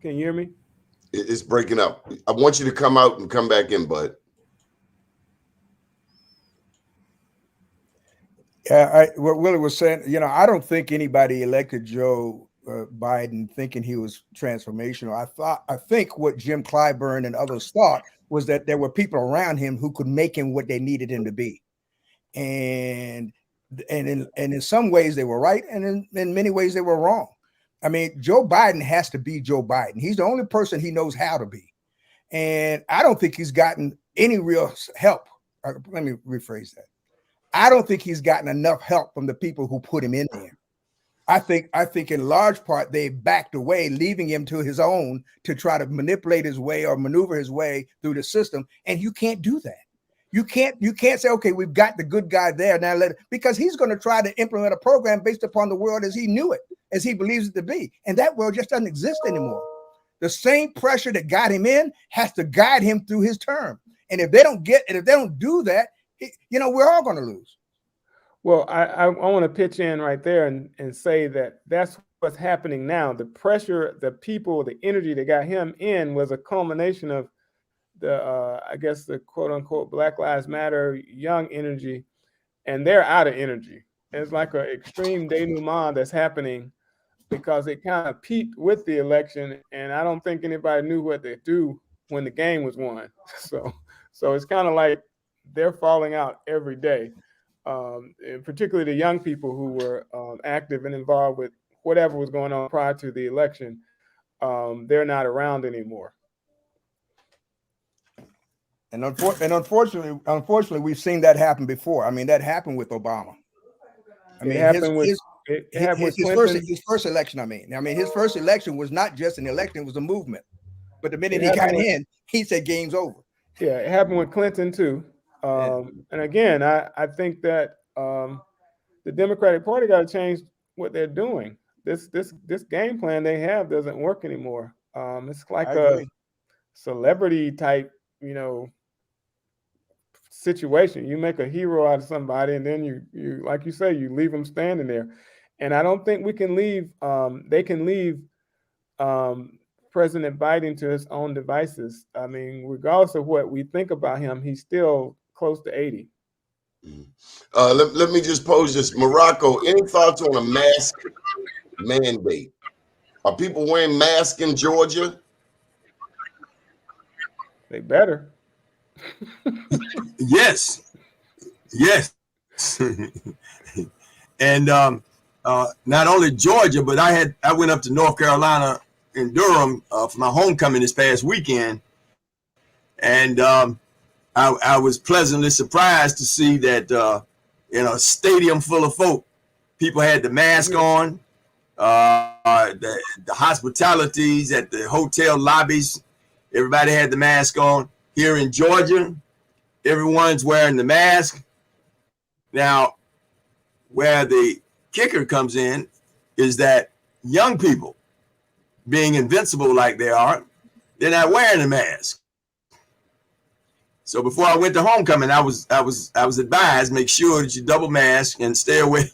you hear me? It's breaking up. I want you to come out and come back in, bud. Yeah, what Willie was saying, I don't think anybody elected Joe Biden thinking he was transformational. I think what Jim Clyburn and others thought was that there were people around him who could make him what they needed him to be, and in some ways they were right, and in many ways they were wrong. I mean, Joe Biden has to be Joe Biden. He's the only person he knows how to be, and I don't think he's gotten any real help. Let me rephrase that. I don't think he's gotten enough help from the people who put him in there. I think in large part they backed away, leaving him to his own to try to manipulate his way or maneuver his way through the system. And you can't do that. You can't say, okay, we've got the good guy there now, because he's going to try to implement a program based upon the world as he knew it, as he believes it to be. And that world just doesn't exist anymore. The same pressure that got him in has to guide him through his term. And if they don't do that, we're all going to lose. Well, I want to pitch in right there and say that that's what's happening now. The pressure, the people, the energy that got him in was a culmination of the quote unquote Black Lives Matter young energy, and they're out of energy. It's like an extreme denouement that's happening because it kind of peaked with the election, and I don't think anybody knew what to do when the game was won. So it's kind of like they're falling out every day. And particularly the young people who were active and involved with whatever was going on prior to the election, they're not around anymore. And unfortunately, we've seen that happen before. I mean, that happened with Obama. His first election. His first election was not just an election; it was a movement. But the minute he got in, he said, "Game's over." Yeah, it happened with Clinton too. And again, I think that the Democratic Party got to change what they're doing. This game plan they have doesn't work anymore. It's like a celebrity type, situation. You make a hero out of somebody, and then you like you say, you leave them standing there. And I don't think we can leave. They can leave President Biden to his own devices. I mean, regardless of what we think about him, he's still close to 80. Let me just pose this. Morocco, any thoughts on a mask mandate? Are people wearing masks in Georgia? They better. Yes. And not only Georgia, but I went up to North Carolina in Durham for my homecoming this past weekend, and I was pleasantly surprised to see that in a stadium full of folk, people had the mask on. The hospitalities at the hotel lobbies, everybody had the mask on. Here in Georgia, everyone's wearing the mask. Now, where the kicker comes in is that young people, being invincible like they are, they're not wearing a mask. So before I went to homecoming, I was advised, make sure that you double mask and stay away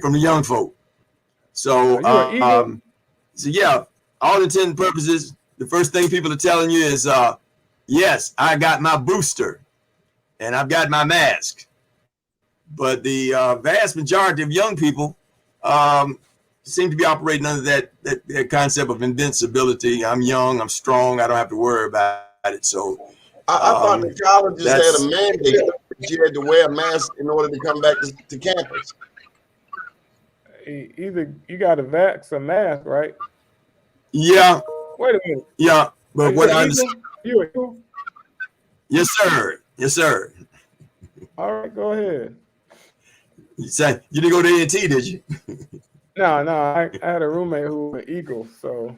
from the young folk. So yeah, all intents and purposes, the first thing people are telling you is, yes, I got my booster and I've got my mask. But the vast majority of young people seem to be operating under that concept of invincibility. I'm young, I'm strong, I don't have to worry about it. So I thought the colleges had a mandate that you had to wear a mask in order to come back to campus. Either you got to vax or mask, right? Yeah, Wait a minute. yeah. Are But you what an I eagle? understand, You an eagle? yes, sir. Yes, sir. All right, go ahead. You said you didn't go to A&T, did you? No, I had a roommate who was an eagle, so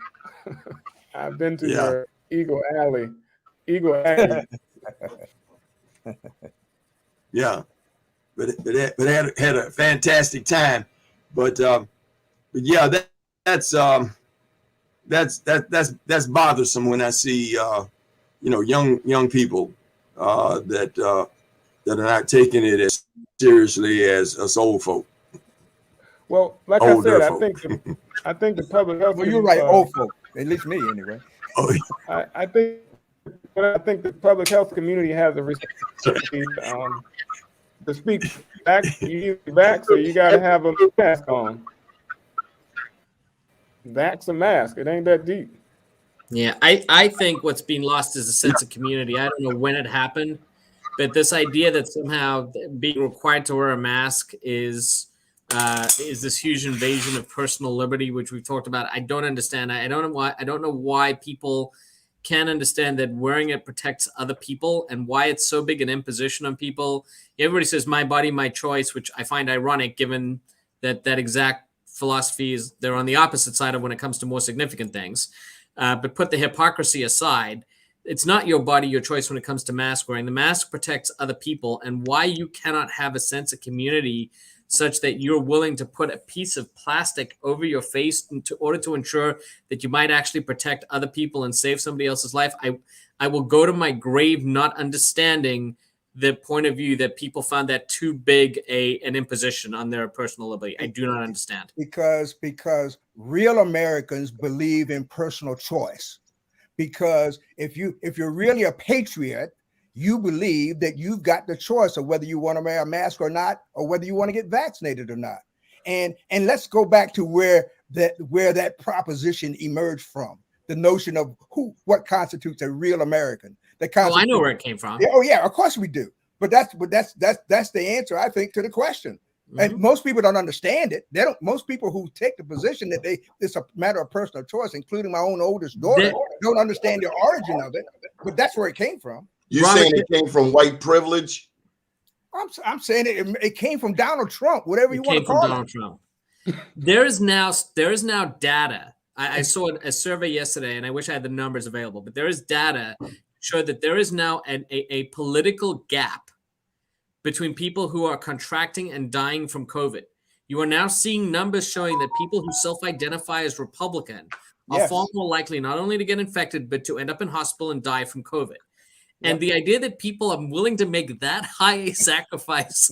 I've been to Yeah, your Eagle Alley, Eagle Alley. yeah. But had a fantastic time. But yeah, that's bothersome when I see young people that are not taking it as seriously as us old folk, Well, like I older said, folk. I think the public health. Well, you're right, old folk. At least me, anyway. Oh, I think the public health community has a responsibility to speak back. You either vax or you got to have a mask on. Vax a mask. It ain't that deep. Yeah, I think what's being lost is a sense of community. I don't know when it happened, but this idea that somehow being required to wear a mask is this huge invasion of personal liberty, which we've talked about. I don't understand. I don't know why people can't understand that wearing it protects other people and why it's so big an imposition on people. Everybody says my body, my choice, which I find ironic given that exact philosophy is they're on the opposite side of when it comes to more significant things. But put the hypocrisy aside, it's not your body, your choice when it comes to mask wearing. The mask protects other people, and why you cannot have a sense of community such that you're willing to put a piece of plastic over your face in order to ensure that you might actually protect other people and save somebody else's life. I will go to my grave not understanding the point of view that people found that too big an imposition on their personal liberty. I do not understand. Because real Americans believe in personal choice. Because if you're really a patriot, you believe that you've got the choice of whether you want to wear a mask or not, or whether you want to get vaccinated or not. And let's go back to where that proposition emerged from. The notion of what constitutes a real American. I know where it came from. Oh yeah, of course we do. But that's the answer, I think, to the question. Mm-hmm. And most people don't understand it. Most people who take the position that it's a matter of personal choice, including my own oldest daughter, don't understand the origin of it. But that's where it came from. You're saying it came from white privilege? I'm saying it came from Donald Trump, whatever you want to call it. Donald Trump. There is now data. I saw a survey yesterday, and I wish I had the numbers available, but there is data show that there is now a political gap between people who are contracting and dying from COVID. You are now seeing numbers showing that people who self-identify as Republican are far more likely not only to get infected, but to end up in hospital and die from COVID. And the idea that people are willing to make that high a sacrifice,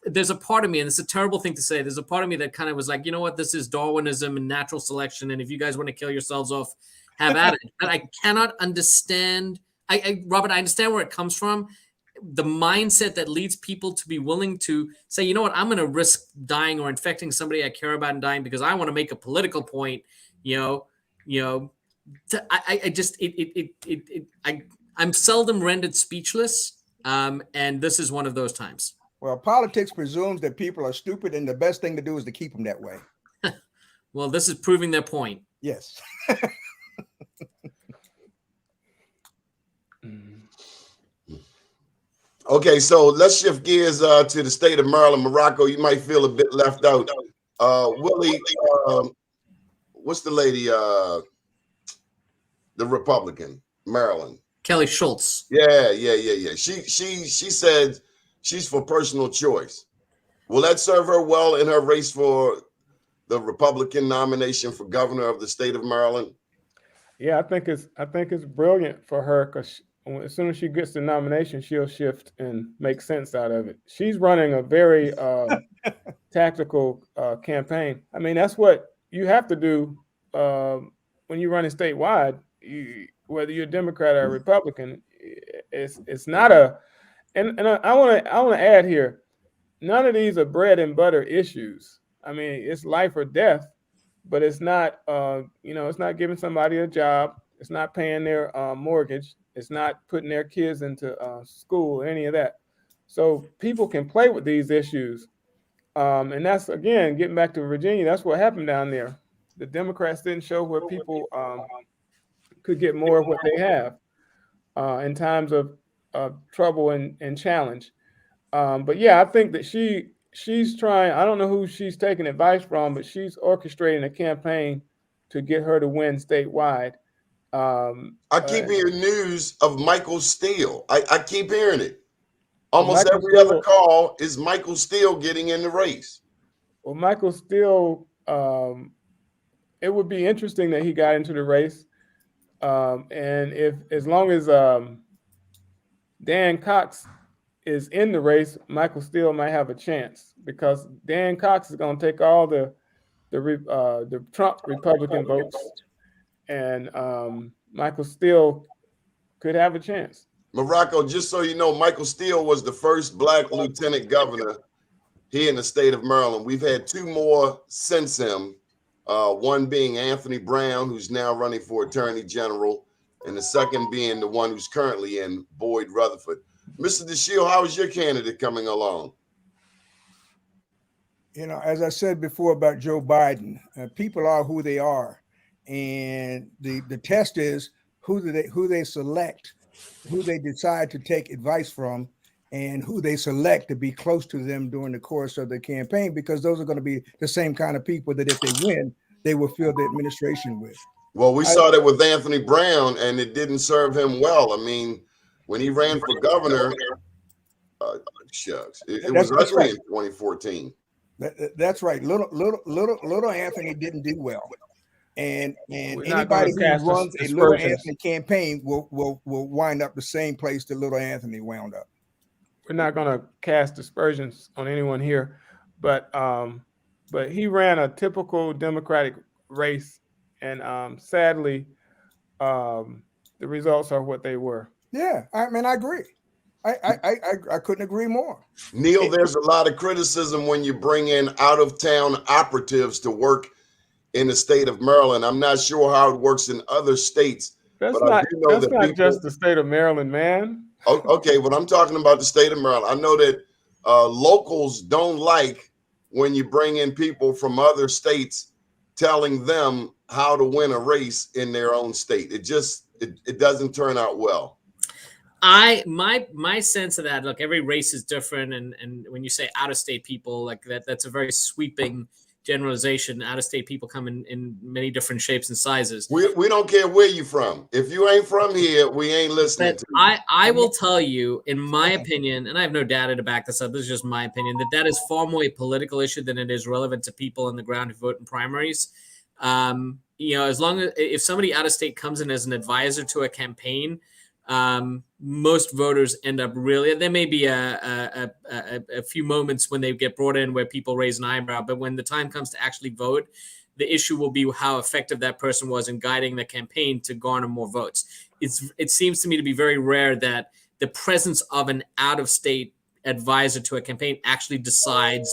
there's a part of me, and it's a terrible thing to say, there's a part of me that kind of was like, you know what, this is Darwinism and natural selection, and if you guys want to kill yourselves off, have at it. But I cannot understand, Robert, I understand where it comes from, the mindset that leads people to be willing to say, you know what, I'm going to risk dying or infecting somebody I care about and dying because I want to make a political point, I'm seldom rendered speechless, and this is one of those times. Well, politics presumes that people are stupid, and the best thing to do is to keep them that way. Well, this is proving their point. Yes. Okay, so let's shift gears to the state of Maryland, Morocco. You might feel a bit left out. Willie, what's the lady, the Republican, Maryland? Kelly Schultz. Yeah. She said she's for personal choice. Will that serve her well in her race for the Republican nomination for governor of the state of Maryland? Yeah, I think it's brilliant for her because as soon as she gets the nomination, she'll shift and make sense out of it. She's running a very tactical campaign. I mean, that's what you have to do when you're running statewide. Whether you're a Democrat or a Republican, it's not a. And I want to add here, none of these are bread and butter issues. I mean, it's life or death, but it's not. It's not giving somebody a job. It's not paying their mortgage. It's not putting their kids into school or any of that. So people can play with these issues. And that's, again, getting back to Virginia, that's what happened down there. The Democrats didn't show where people could get more of what they have in times of trouble and challenge. But yeah, I think that she's trying, I don't know who she's taking advice from, but she's orchestrating a campaign to get her to win statewide. I keep hearing news of Michael Steele. I keep hearing it. Almost Michael every other Steele, call is Michael Steele getting in the race. well, Michael Steele, it would be interesting that he got into the race. And if, as long as Dan Cox is in the race, Michael Steele might have a chance, because Dan Cox is going to take all the Trump Republican votes, and Michael Steele could have a chance. Morocco, just so you know, Michael Steele was the first black lieutenant governor here in the state of Maryland. We've had two more since him, one being Anthony Brown, who's now running for attorney general, and the second being the one who's currently in, Boyd Rutherford. Mr. Dashiell, how is your candidate coming along? You know, as I said before about Joe Biden, people are who they are, and the test is who they select, who they decide to take advice from, and who they select to be close to them during the course of the campaign, because those are going to be the same kind of people that if they win, they will fill the administration with. Well, we saw that with Anthony Brown, and it didn't serve him well. I mean, when he ran for governor, shucks, it was ugly right in 2014. That's right. Little Anthony didn't do well, and anybody who runs a Little Anthony campaign will wind up the same place that Little Anthony wound up. We're not going to cast aspersions on anyone here, but he ran a typical Democratic race, and sadly, the results are what they were. Yeah, I mean, I agree. I couldn't agree more. Neil, there's a lot of criticism when you bring in out-of-town operatives to work in the state of Maryland. I'm not sure how it works in other states. That's not just the state of Maryland, man. Okay, but I'm talking about the state of Maryland. I know that locals don't like when you bring in people from other states telling them how to win a race in their own state. It doesn't turn out well. My sense of that, look, every race is different, and when you say out of state people, like that's a very sweeping generalization. Out of state people come in many different shapes and sizes. We don't care where you from. If you ain't from here, we ain't listening to you. I will tell you, in my opinion, and I have no data to back this up, this is just my opinion, that is far more a political issue than it is relevant to people on the ground who vote in primaries. As long as if somebody out of state comes in as an advisor to a campaign, most voters end up really, there may be a few moments when they get brought in where people raise an eyebrow, but when the time comes to actually vote, the issue will be how effective that person was in guiding the campaign to garner more votes. It seems to me to be very rare that the presence of an out-of-state advisor to a campaign actually decides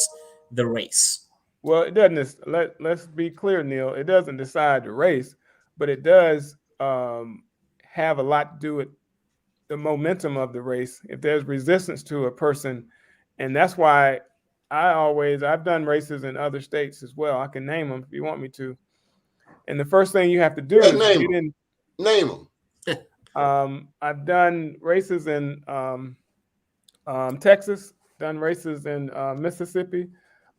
the race. Well, it doesn't. Let's be clear, Neil. It doesn't decide the race, but it does have a lot to do with the momentum of the race. If there's resistance to a person, and that's why I've done races in other states as well. I can name them if you want me to. And the first thing you have to do is get in. Name them. I've done races in Texas, done races in Mississippi.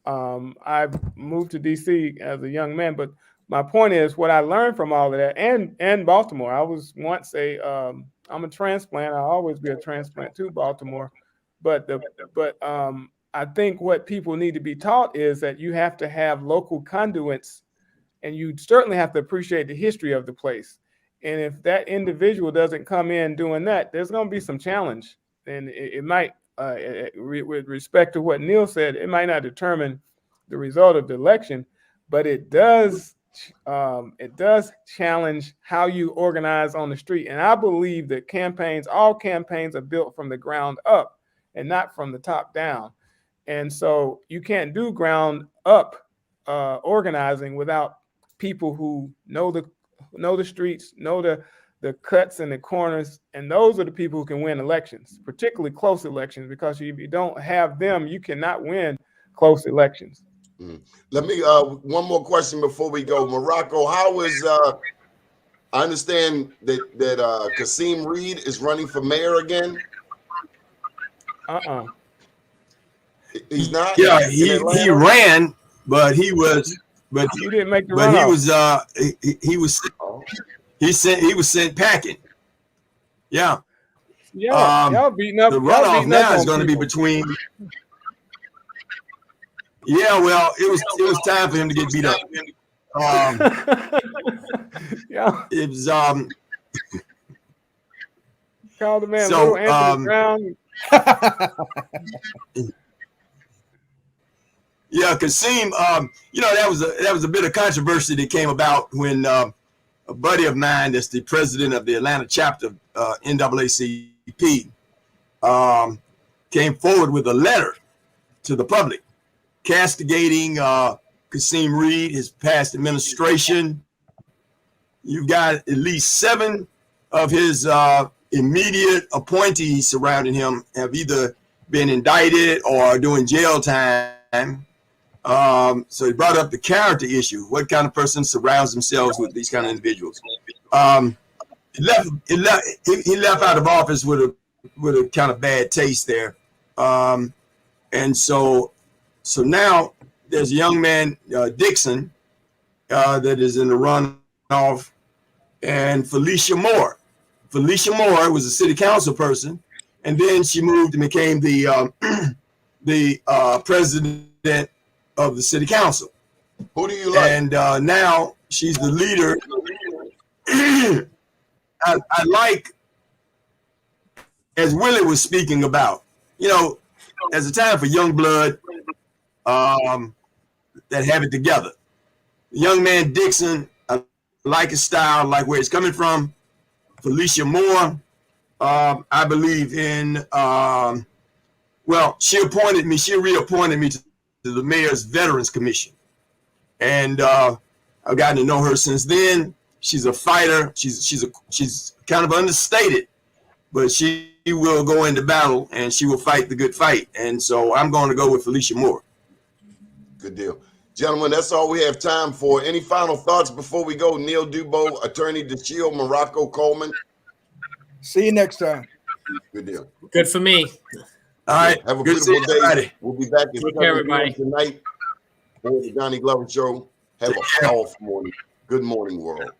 I've moved to DC as a young man, but my point is what I learned from all of that, and Baltimore. I was once I'm a transplant. I'll always be a transplant to Baltimore. But I think what people need to be taught is that you have to have local conduits, and you certainly have to appreciate the history of the place. And if that individual doesn't come in doing that, there's going to be some challenge. And it might, with respect to what Neil said, it might not determine the result of the election, but it does challenge how you organize on the street. And I believe that all campaigns are built from the ground up and not from the top down. And so you can't do ground up organizing without people who know the streets, know the cuts and the corners. And those are the people who can win elections, particularly close elections, because if you don't have them, you cannot win close elections. Let me one more question before we go. Morocco, how is I understand that Kasim Reed is running for mayor again. He's not. Yeah, he ran, but he You didn't make the but he runoff. he was sent packing. Yeah. Y'all beating up. The Y'all runoff beating up now is on going to be people. between. Yeah, well, it was time for him to get beat up. Yeah. It was Called the man so, Little Anthony Brown. Yeah, Kasim. You know, that was a bit of controversy that came about when a buddy of mine, that's the president of the Atlanta chapter of NAACP, came forward with a letter to the public castigating Kasim Reed, his past administration. You've got at least 7 of his immediate appointees surrounding him have either been indicted or doing jail time. So he brought up the character issue. What kind of person surrounds themselves with these kind of individuals? He left out of office with a kind of bad taste there. And so now there's a young man, Dixon, that is in the runoff, and Felicia Moore. Felicia Moore was a city council person, and then she moved and became the president of the city council. Who do you like? And now she's the leader. I like, as Willie was speaking about, you know, there's a time for young blood that have it together. Young man Dixon, I like his style, I like where he's coming from. Felicia Moore, I believe in, well, she reappointed me to the mayor's Veterans Commission. And I've gotten to know her since then. She's a fighter. She's kind of understated, but she will go into battle and she will fight the good fight. And so I'm going to go with Felicia Moore. Good deal. Gentlemen, that's all we have time for. Any final thoughts before we go? Neil Dubo, attorney Dashiell, Morocco, Coleman. See you next time. Good deal. Good for me. All right. Have a Good beautiful day. everybody. We'll be back in Take care, everybody. tonight for the Johnny Glover Show. Have a powerful morning. Good morning, world.